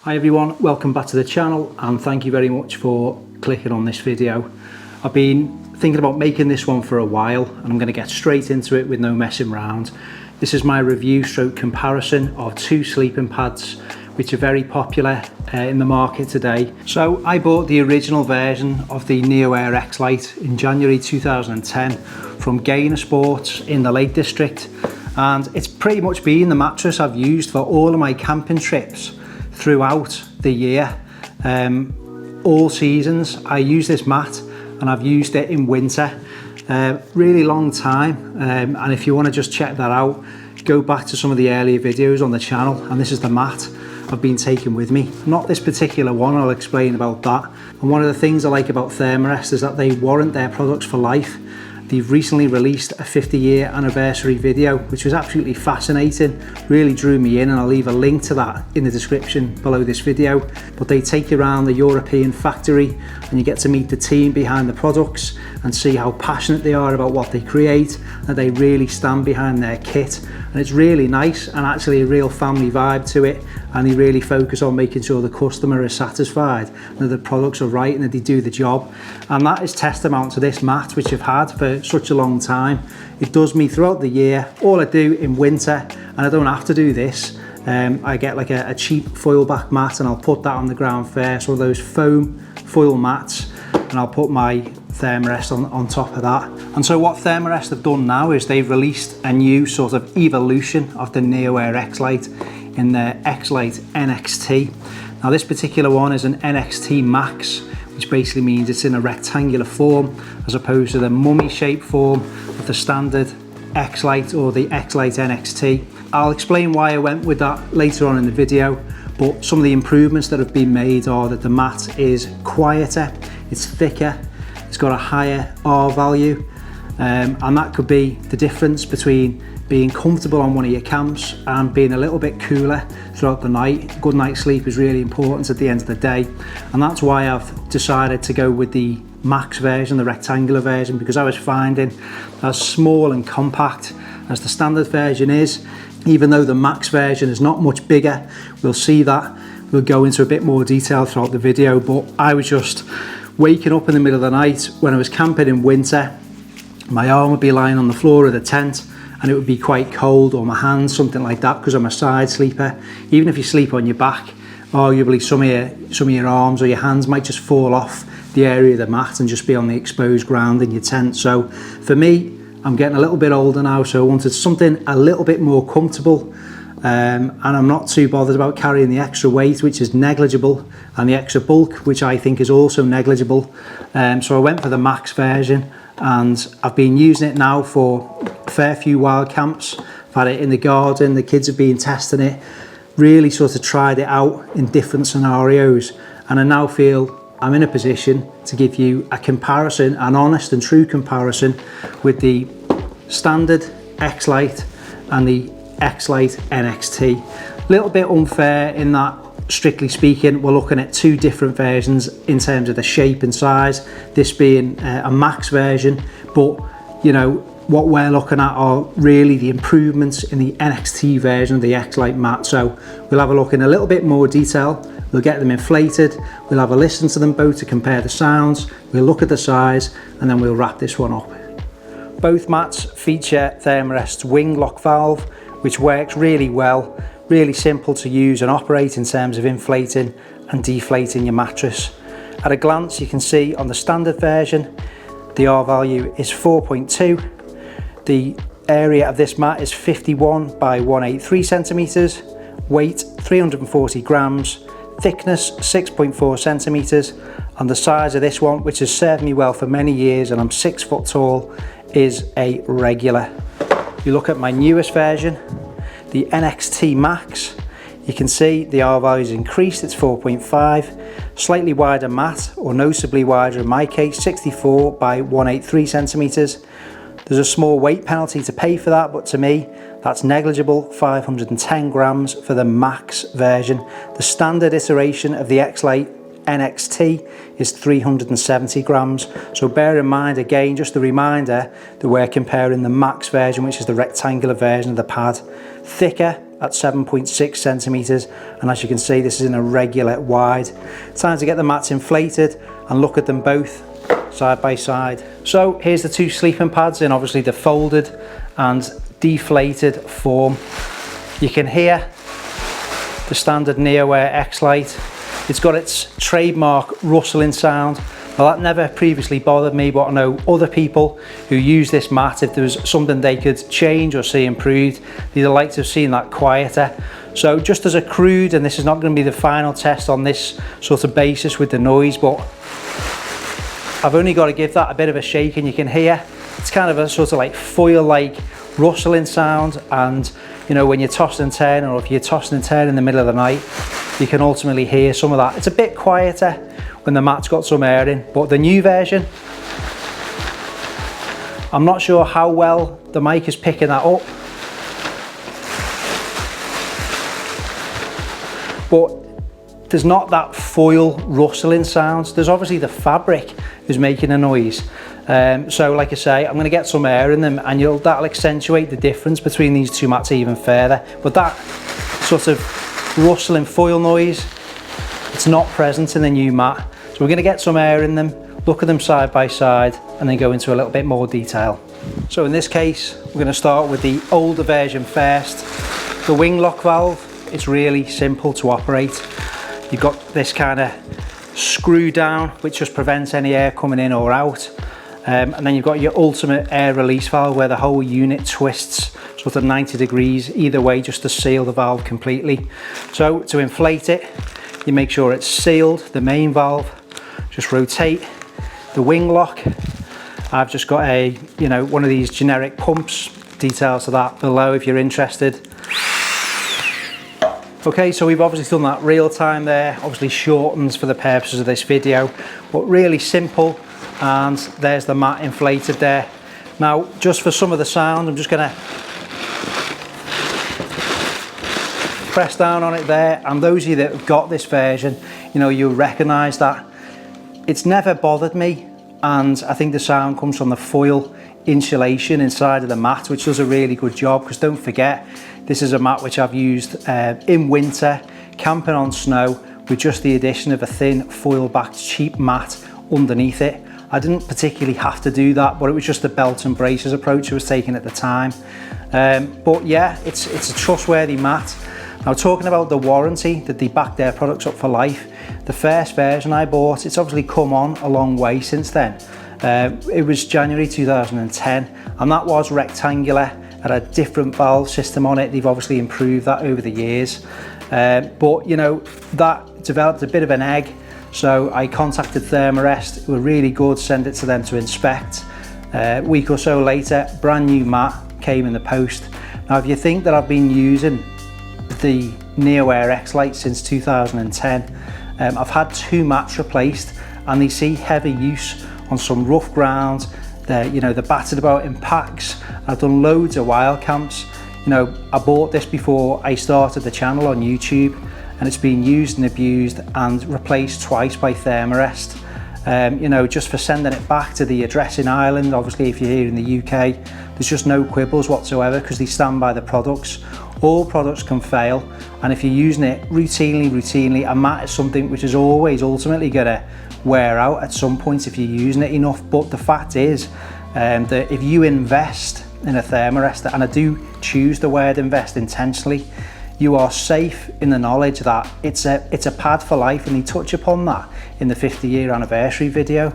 Hi everyone, welcome back to the channel and thank you very much for clicking on this video. I've been thinking about making this one for a while and I'm going to get straight into it with no messing around. This is my review stroke comparison of two sleeping pads which are very popular in the market today. So I bought the original version of the NeoAir XLite in January 2010 from Gainer Sports in the Lake District, and it's pretty much been the mattress I've used for all of my camping trips throughout the year. All seasons I use this mat, and I've used it in winter really long time, and if you want to just check that out, go back to some of the earlier videos on the channel, and this is the mat I've been taking with me. Not this particular one, I'll explain about that. And one of the things I like about Thermarest is that they warrant their products for life. They've recently released a 50-year anniversary video, which was absolutely fascinating, really drew me in, and I'll leave a link to that in the description below this video. But they take you around the European factory and you get to meet the team behind the products and see how passionate they are about what they create, that they really stand behind their kit. And it's really nice and actually a real family vibe to it, and they really focus on making sure the customer is satisfied, that the products are right and that they do the job. And that is testament to this mat, which I've had for such a long time. It does me throughout the year. All I do in winter, and I don't have to do this, I get like a cheap foil back mat and I'll put that on the ground first, one of those foam foil mats, and I'll put my Thermarest on top of that. And so what Thermarest have done now is they've released a new sort of evolution of the NeoAir XLite in their XLite NXT. Now this particular one is an NXT Max, which basically means it's in a rectangular form as opposed to the mummy shaped form of the standard XLite or the XLite NXT. I'll explain why I went with that later on in the video, but some of the improvements that have been made are that the mat is quieter, it's thicker, it's got a higher R value, and that could be the difference between being comfortable on one of your camps and being a little bit cooler throughout the night. Good night's sleep is really important at the end of the day, and that's why I've decided to go with the Max version, the rectangular version, because I was finding as small and compact as the standard version is, even though the Max version is not much bigger. We'll see that, we'll go into a bit more detail throughout the video, but I was just waking up in the middle of the night when I was camping in winter. My arm would be lying on the floor of the tent and it would be quite cold, or my hands, something like that, because I'm a side sleeper. Even if you sleep on your back, arguably some of your arms or your hands might just fall off the area of the mat and just be on the exposed ground in your tent. So for me, I'm getting a little bit older now, so I wanted something a little bit more comfortable, and I'm not too bothered about carrying the extra weight, which is negligible, and the extra bulk, which I think is also negligible. So I went for the Max version, and I've been using it now for a fair few wild camps. I've had it in the garden, the kids have been testing it, really sort of tried it out in different scenarios, and I now feel I'm in a position to give you a comparison, an honest and true comparison with the standard XLite and the XLite NXT. A little bit unfair in that, strictly speaking, we're looking at two different versions in terms of the shape and size, this being a Max version, but you know what we're looking at are really the improvements in the NXT version of the XLite mat. So we'll have a look in a little bit more detail, we'll get them inflated, we'll have a listen to them both to compare the sounds, we'll look at the size, and then we'll wrap this one up. Both mats feature Thermarest's wing lock valve, which works really well, really simple to use and operate in terms of inflating and deflating your mattress. At a glance, you can see on the standard version, the R value is 4.2. The area of this mat is 51 by 183 centimeters, weight 340 grams, thickness 6.4 centimeters, and the size of this one, which has served me well for many years, and I'm 6 foot tall, is a regular. If you look at my newest version, the NXT Max, you can see the R value is increased, it's 4.5, slightly wider mat, or noticeably wider in my case, 64 by 183 centimeters. There's a small weight penalty to pay for that, but to me, that's negligible, 510 grams for the Max version. The standard iteration of the XLite NXT is 370 grams. So bear in mind, again, just a reminder that we're comparing the Max version, which is the rectangular version of the pad. Thicker at 7.6 centimeters, and as you can see, this is in a regular wide. Time to get the mats inflated and look at them both side by side. So here's the two sleeping pads in obviously the folded and deflated form. You can hear the standard NeoAir XLite. It's got its trademark rustling sound. Now that never previously bothered me, but I know other people who use this mat, if there was something they could change or see improved, they'd like to have seen that quieter. So just as a crude, and this is not going to be the final test on this sort of basis with the noise, but I've only got to give that a bit of a shake, and you can hear it's kind of a sort of like foil-like rustling sound. And you know, when you're tossing and turning, or if you're tossing and turning in the middle of the night, you can ultimately hear some of that. It's a bit quieter when the mat's got some air in, but the new version, I'm not sure how well the mic is picking that up, but there's not that foil rustling sound. There's obviously the fabric is making a noise. So like I say, I'm going to get some air in them, and that'll accentuate the difference between these two mats even further. But that sort of rustling foil noise, it's not present in the new mat. So we're going to get some air in them, look at them side by side, and then go into a little bit more detail. So in this case, we're going to start with the older version first. The wing lock valve, it's really simple to operate. You've got this kind of screw down, which just prevents any air coming in or out. And then you've got your ultimate air release valve, where the whole unit twists sort of 90 degrees either way, just to seal the valve completely. So to inflate it, you make sure it's sealed, the main valve. Just rotate the wing lock. I've just got a, you know, one of these generic pumps, details of that below if you're interested. Okay, so we've obviously done that real time there, obviously shortens for the purposes of this video, but really simple. And there's the mat inflated there. Now, just for some of the sound, I'm just gonna press down on it there, and those of you that have got this version, you know, you'll recognize that. It's never bothered me, and I think the sound comes from the foil insulation inside of the mat, which does a really good job, because don't forget, this is a mat which I've used in winter, camping on snow, with just the addition of a thin foil-backed cheap mat underneath it. I didn't particularly have to do that, but it was just the belt and braces approach I was taking at the time. But yeah, it's a trustworthy mat. Now, talking about the warranty, that they back their products up for life, the first version I bought, it's obviously come on a long way since then. It was January 2010, and that was rectangular, had a different valve system on it. They've obviously improved that over the years. But you know, that developed a bit of an egg, so I contacted Thermarest, who were really good, sent it to them to inspect. A week or so later, brand new mat came in the post. Now, if you think that I've been using the NeoAir XLite since 2010, I've had two mats replaced, and they see heavy use on some rough ground. They're battered about in packs. I've done loads of wild camps. You know, I bought this before I started the channel on YouTube, and it's been used and abused and replaced twice by Thermarest. You know, just for sending it back to the address in Ireland. Obviously, if you're here in the UK, there's just no quibbles whatsoever, because they stand by the products. All products can fail, and if you're using it routinely, a mat is something which is always ultimately gonna wear out at some point if you're using it enough. But the fact is that if you invest in a Thermarest, and I do choose the word invest intentionally, you are safe in the knowledge that it's a pad for life, and they touch upon that in the 50-year anniversary video.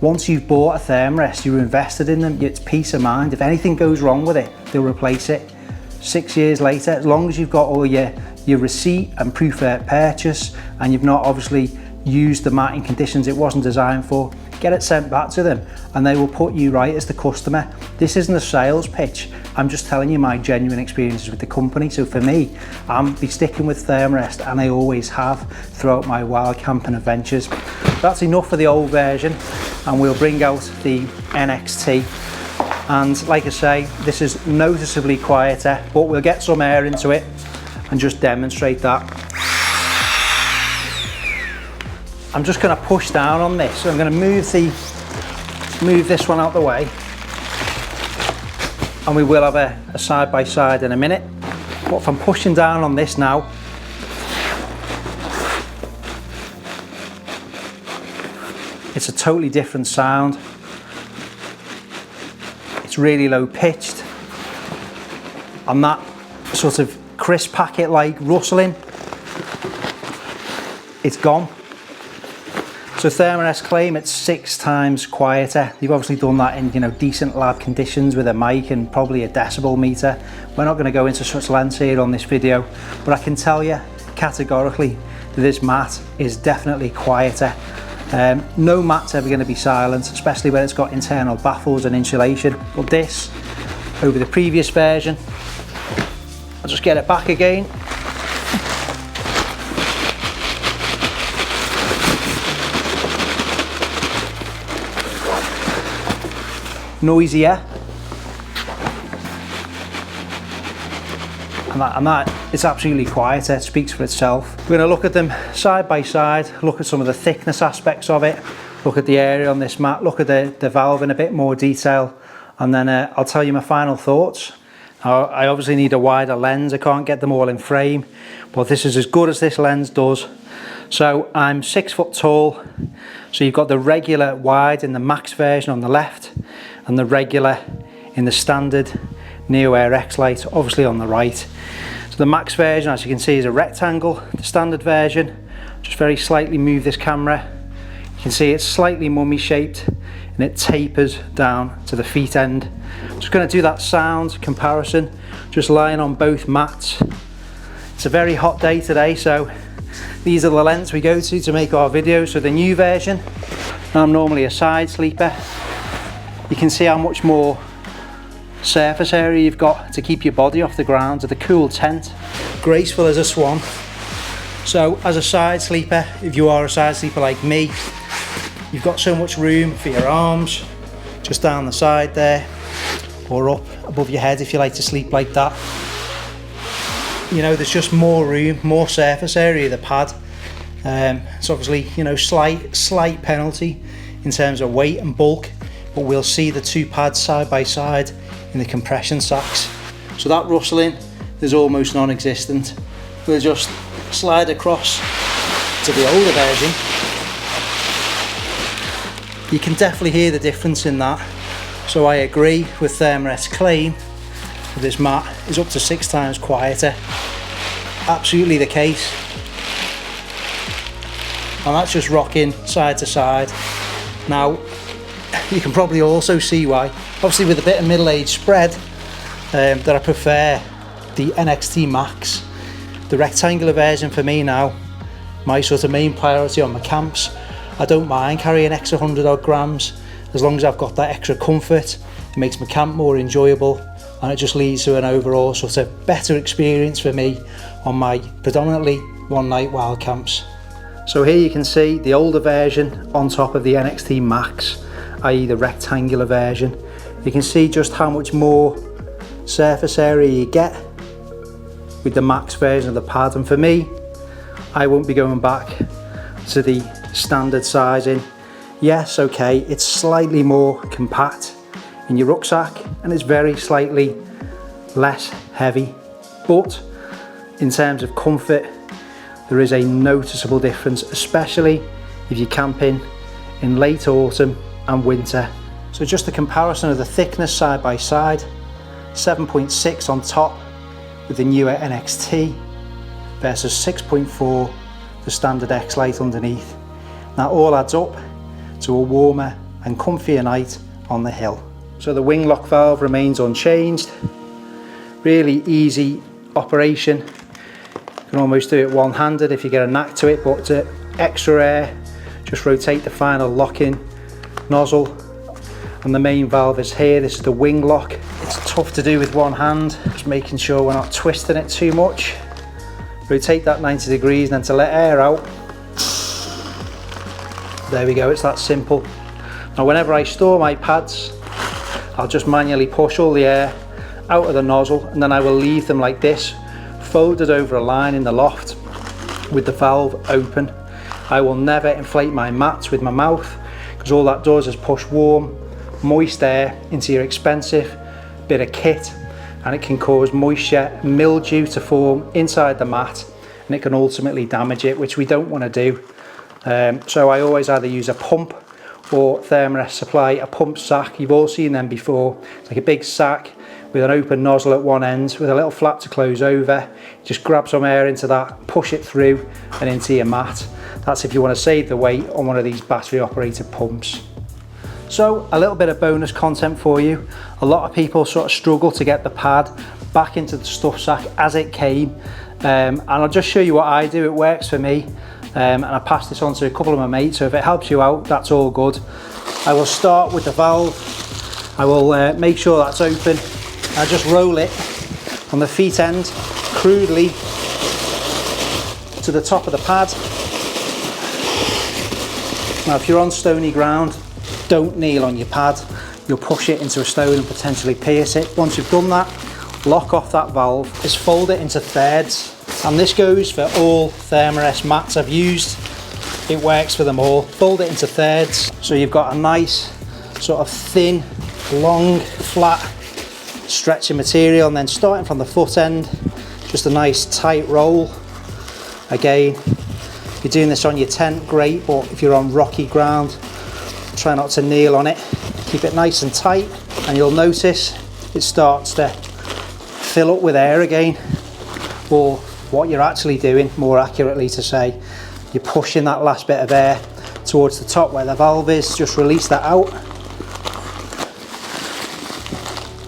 Once you've bought a Thermarest, you're invested in them, it's peace of mind. If anything goes wrong with it, they'll replace it 6 years later, as long as you've got all your receipt and proof of purchase, and you've not obviously used the mat in conditions it wasn't designed for. Get it sent back to them, and they will put you right as the customer. This isn't a sales pitch. I'm just telling you my genuine experiences with the company. So for me, I'm be sticking with Thermarest, and I always have throughout my wild camping adventures. That's enough for the old version, and we'll bring out the NXT. And like I say, this is noticeably quieter, but we'll get some air into it and just demonstrate that. I'm just going to push down on this. So I'm going to move this one out the way, and we will have a side by side in a minute. But if I'm pushing down on this now, it's a totally different sound. It's really low pitched, and that sort of crisp packet like rustling, it's gone. So Thermarest claim it's 6 times quieter. You've obviously done that in, you know, decent lab conditions with a mic and probably a decibel meter. We're not going to go into such lengths here on this video, but I can tell you categorically that this mat is definitely quieter. No mat's ever going to be silent, especially when it's got internal baffles and insulation. But this, over the previous version, I'll just get it back again. Noisier, and that it's absolutely quieter. It speaks for itself. We're going to look at them side by side, look at some of the thickness aspects of it, look at the area on this mat, look at the valve in a bit more detail, and then I'll tell you my final thoughts. I obviously need a wider lens. I can't get them all in frame, but this is as good as this lens does. So I'm 6 foot tall, so you've got the regular wide in the max version on the left, and the regular in the standard NeoAir XLite obviously on the right. So the max version, as you can see, is a rectangle. The standard version, just very slightly move this camera, you can see it's slightly mummy shaped and it tapers down to the feet end. I'm just going to do that sound comparison, just lying on both mats. It's a very hot day today, so these are the lengths we go to make our videos. So the new version, I'm normally a side sleeper. You can see how much more surface area you've got to keep your body off the ground with a cool tent. Graceful as a swan. So as a side sleeper, if you are a side sleeper like me, you've got so much room for your arms, just down the side there, or up above your head if you like to sleep like that. You know, there's just more room, more surface area of the pad. It's obviously, you know, slight penalty in terms of weight and bulk, but we'll see the 2 pads side by side in the compression sacks. So that rustling is almost non-existent. We'll just slide across to the older version. You can definitely hear the difference in that. So I agree with Thermarest's claim that this mat is up to 6 times quieter. Absolutely the case. And that's just rocking side to side. Now, you can probably also see why, obviously with a bit of middle-age spread, that I prefer the NXT Max. The rectangular version for me now, my sort of main priority on my camps. I don't mind carrying extra 100 odd grams, as long as I've got that extra comfort. It makes my camp more enjoyable, and it just leads to an overall sort of better experience for me on my predominantly one night wild camps. So here you can see the older version on top of the NXT Max, i.e. the rectangular version. You can see just how much more surface area you get with the Max version of the pad, and for me, I won't be going back to the standard sizing. Yes, okay, it's slightly more compact in your rucksack and it's very slightly less heavy, but in terms of comfort there is a noticeable difference, especially if you're camping in late autumn and winter. So just a comparison of the thickness side by side, 7.6 on top with the NeoAir NXT versus 6.4 the standard XLite underneath. That all adds up to a warmer and comfier night on the hill. So the wing lock valve remains unchanged. Really easy operation. You can almost do it one-handed if you get a knack to it, but to extra air, just rotate the final lock-in nozzle, and the main valve is here. This is the wing lock. It's tough to do with one hand, just making sure we're not twisting it too much. Rotate that 90 degrees, and then to let air out, there we go, it's that simple. Now whenever I store my pads, I'll just manually push all the air out of the nozzle, and then I will leave them like this, folded over a line in the loft with the valve open. I will never inflate my mats with my mouth, because all that does is push warm, moist air into your expensive bit of kit, and it can cause moisture, mildew to form inside the mat, and it can ultimately damage it, which we don't want to do. So I always either use a pump, or Thermarest supply a pump sack. You've all seen them before. It's like a big sack with an open nozzle at one end with a little flap to close over. Just grab some air into that, push it through and into your mat. That's if you want to save the weight on one of these battery operated pumps. So a little bit of bonus content for you. A lot of people sort of struggle to get the pad back into the stuff sack as it came, and I'll just show you what I do. It works for me, and I pass this on to a couple of my mates, so if it helps you out, that's all good. I will start with the valve. I will make sure that's open. I just roll it on the feet end crudely to the top of the pad. Now if you're on stony ground, don't kneel on your pad. You'll push it into a stone and potentially pierce it. Once you've done that, lock off that valve. Just fold it into thirds, and this goes for all Thermarest mats I've used. It works for them all. Fold it into thirds so you've got a nice sort of thin, long, flat stretching material, and then starting from the foot end, just a nice tight roll. Again, if you're doing this on your tent, great, but if you're on rocky ground, try not to kneel on it. Keep it nice and tight, and you'll notice it starts to fill up with air again. Or what you're actually doing, more accurately to say, you're pushing that last bit of air towards the top where the valve is. Just release that out.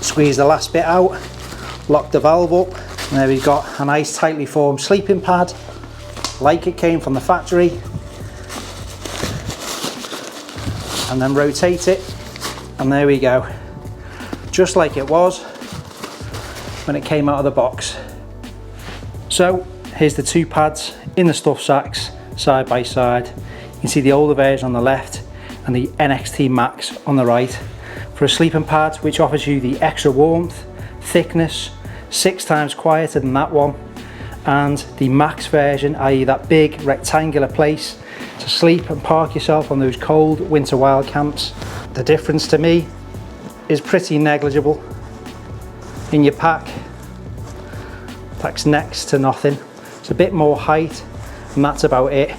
Squeeze the last bit out, lock the valve up, and there we've got a nice tightly formed sleeping pad like it came from the factory. And then rotate it, and there we go, just like it was when it came out of the box. So here's the two pads in the stuff sacks side by side. You can see the older version on the left and the NXT Max on the right. For a sleeping pad which offers you the extra warmth, thickness, 6 times quieter than that one, and the Max version, i.e. that big rectangular place to sleep and park yourself on those cold winter wild camps. The difference to me is pretty negligible. In your pack, packs next to nothing. It's a bit more height, and that's about it.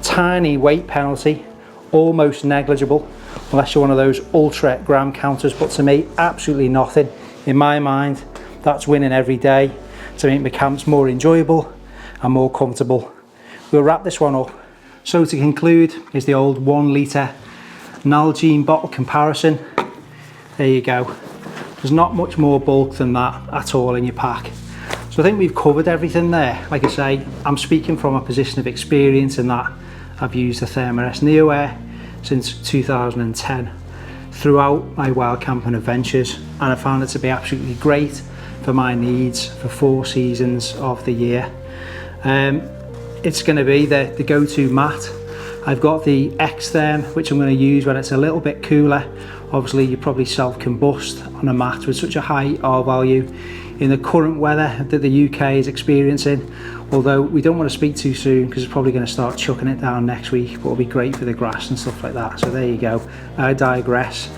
Tiny weight penalty, almost negligible, unless you're one of those ultra gram counters, but to me, absolutely nothing. In my mind, that's winning every day to make the camps more enjoyable and more comfortable. We'll wrap this one up. So to conclude is the old 1 litre Nalgene bottle comparison. There you go. There's not much more bulk than that at all in your pack. So I think we've covered everything there. Like I say, I'm speaking from a position of experience in that I've used the Thermarest NeoAir since 2010 throughout my wild camping adventures, and I found it to be absolutely great for my needs for 4 seasons of the year. It's going to be the go-to mat. I've got the X-Therm, which I'm going to use when it's a little bit cooler. Obviously you probably self-combust on a mat with such a high R value in the current weather that the UK is experiencing, although we don't want to speak too soon because it's probably going to start chucking it down next week, but it'll be great for the grass and stuff like that. So there you go, I digress.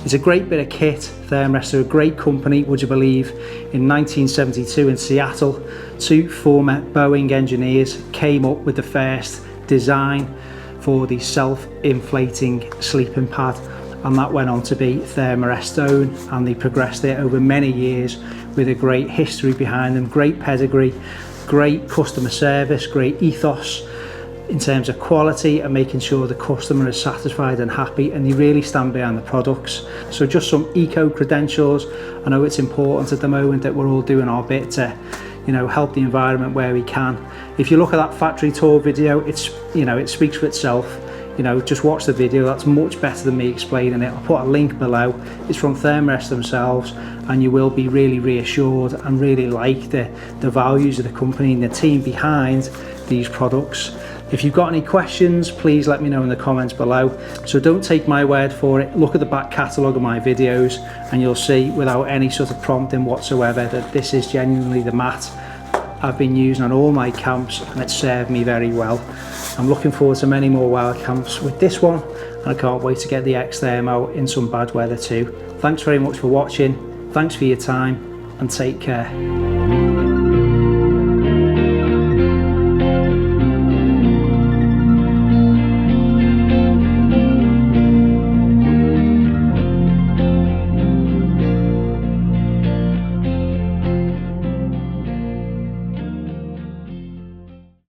It's a great bit of kit. Thermarest are a great company, would you believe? In 1972 in Seattle, 2 former Boeing engineers came up with the first design for the self-inflating sleeping pad, and that went on to be Thermarest's own, and they progressed it over many years with a great history behind them, great pedigree, great customer service, great ethos in terms of quality and making sure the customer is satisfied and happy, and they really stand behind the products. So just some eco credentials. I know it's important at the moment that we're all doing our bit to, you know, help the environment where we can. If you look at that factory tour video, it's, you know, it speaks for itself. You know, just watch the video, that's much better than me explaining it. I'll put a link below. It's from Thermarest themselves, and you will be really reassured and really like the values of the company and the team behind these products. If you've got any questions, please let me know in the comments below. So don't take my word for it. Look at the back catalogue of my videos and you'll see without any sort of prompting whatsoever that this is genuinely the mat I've been using on all my camps, and it's served me very well. I'm looking forward to many more wild camps with this one, and I can't wait to get the X-Therm out in some bad weather too. Thanks very much for watching. Thanks for your time. and take care.